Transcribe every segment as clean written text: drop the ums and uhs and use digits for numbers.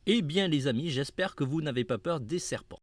Eh bien les amis, j'espère que vous n'avez pas peur des serpents.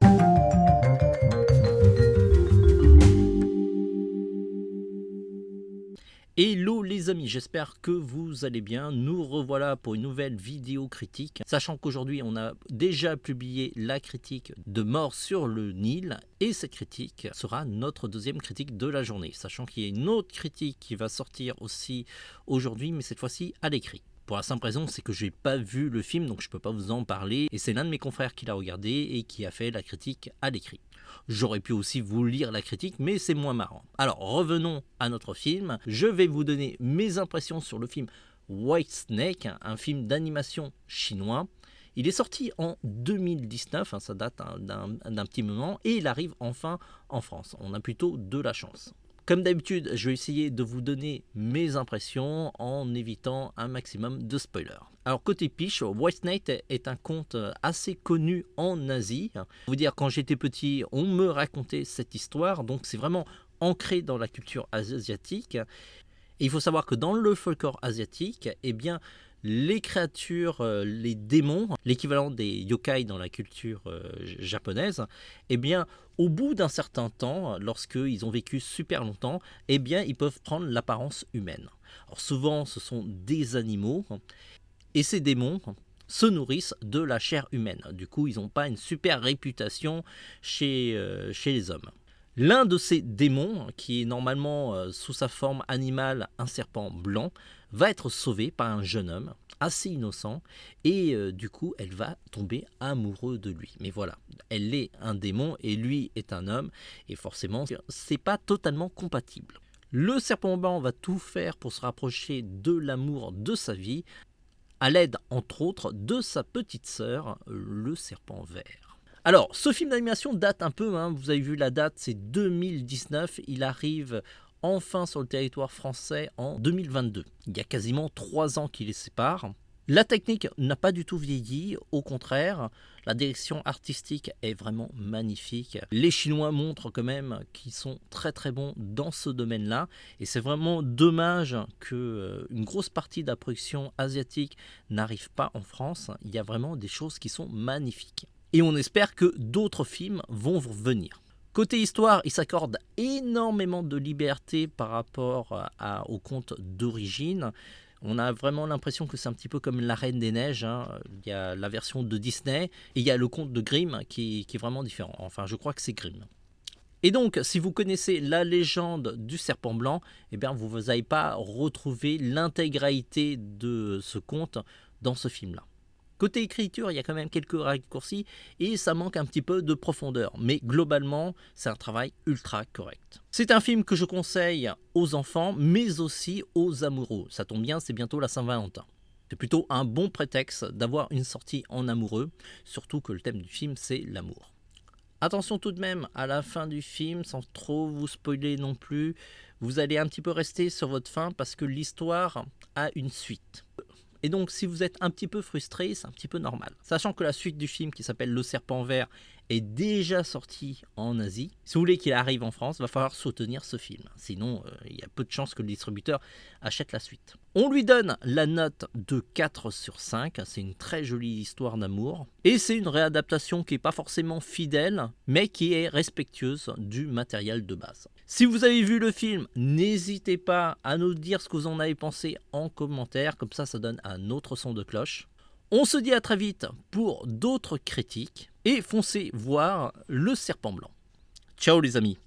Hello les amis, j'espère que vous allez bien. Nous revoilà pour une nouvelle vidéo critique. Sachant qu'aujourd'hui on a déjà publié la critique de Mort sur le Nil. Et cette critique sera notre deuxième critique de la journée. Sachant qu'il y a une autre critique qui va sortir aussi aujourd'hui, mais cette fois-ci à l'écrit. Pour la simple raison, c'est que je n'ai pas vu le film, donc je ne peux pas vous en parler. Et c'est l'un de mes confrères qui l'a regardé et qui a fait la critique à l'écrit. J'aurais pu aussi vous lire la critique, mais c'est moins marrant. Alors revenons à notre film. Je vais vous donner mes impressions sur le film White Snake, un film d'animation chinois. Il est sorti en 2019, ça date d'un petit moment, et il arrive enfin en France. On a plutôt de la chance. Comme d'habitude, je vais essayer de vous donner mes impressions en évitant un maximum de spoilers. Alors côté pitch, White Snake est un conte assez connu en Asie. Je vais vous dire, quand j'étais petit, on me racontait cette histoire, donc c'est vraiment ancré dans la culture asiatique. Et il faut savoir que dans le folklore asiatique, eh bien, les créatures, les démons, l'équivalent des yokai dans la culture japonaise, eh bien, au bout d'un certain temps, lorsqu'ils ont vécu super longtemps, eh bien, ils peuvent prendre l'apparence humaine. Alors souvent, ce sont des animaux, et ces démons se nourrissent de la chair humaine. Du coup, ils n'ont pas une super réputation chez les hommes. L'un de ces démons, qui est normalement sous sa forme animale un serpent blanc, va être sauvé par un jeune homme assez innocent et du coup elle va tomber amoureuse de lui. Mais voilà, elle est un démon et lui est un homme et forcément c'est pas totalement compatible. Le serpent blanc va tout faire pour se rapprocher de l'amour de sa vie à l'aide entre autres de sa petite sœur, le serpent vert. Alors, ce film d'animation date un peu, vous avez vu la date, c'est 2019, il arrive enfin sur le territoire français en 2022. Il y a quasiment 3 ans qui les séparent. La technique n'a pas du tout vieilli, au contraire, la direction artistique est vraiment magnifique. Les Chinois montrent quand même qu'ils sont très très bons dans ce domaine-là, et c'est vraiment dommage qu'une grosse partie de la production asiatique n'arrive pas en France. Il y a vraiment des choses qui sont magnifiques. Et on espère que d'autres films vont venir. Côté histoire, il s'accorde énormément de liberté par rapport au conte d'origine. On a vraiment l'impression que c'est un petit peu comme La Reine des Neiges. Il y a la version de Disney et il y a le conte de Grimm qui est vraiment différent. Enfin, je crois que c'est Grimm. Et donc, si vous connaissez la légende du serpent blanc, eh bien, vous n'allez pas retrouver l'intégralité de ce conte dans ce film-là. Côté écriture, il y a quand même quelques raccourcis et ça manque un petit peu de profondeur. Mais globalement, c'est un travail ultra correct. C'est un film que je conseille aux enfants, mais aussi aux amoureux. Ça tombe bien, c'est bientôt la Saint-Valentin. C'est plutôt un bon prétexte d'avoir une sortie en amoureux, surtout que le thème du film, c'est l'amour. Attention tout de même, à la fin du film, sans trop vous spoiler non plus, vous allez un petit peu rester sur votre faim parce que l'histoire a une suite. Et donc, si vous êtes un petit peu frustré, c'est un petit peu normal. Sachant que la suite du film, qui s'appelle Le Serpent Vert, est déjà sortie en Asie. Si vous voulez qu'il arrive en France, il va falloir soutenir ce film. Sinon, il y a peu de chances que le distributeur achète la suite. On lui donne la note de 4 sur 5. C'est une très jolie histoire d'amour. Et c'est une réadaptation qui n'est pas forcément fidèle, mais qui est respectueuse du matériel de base. Si vous avez vu le film, n'hésitez pas à nous dire ce que vous en avez pensé en commentaire. Comme ça donne un autre son de cloche. On se dit à très vite pour d'autres critiques. Et foncez voir Le Serpent Blanc. Ciao les amis.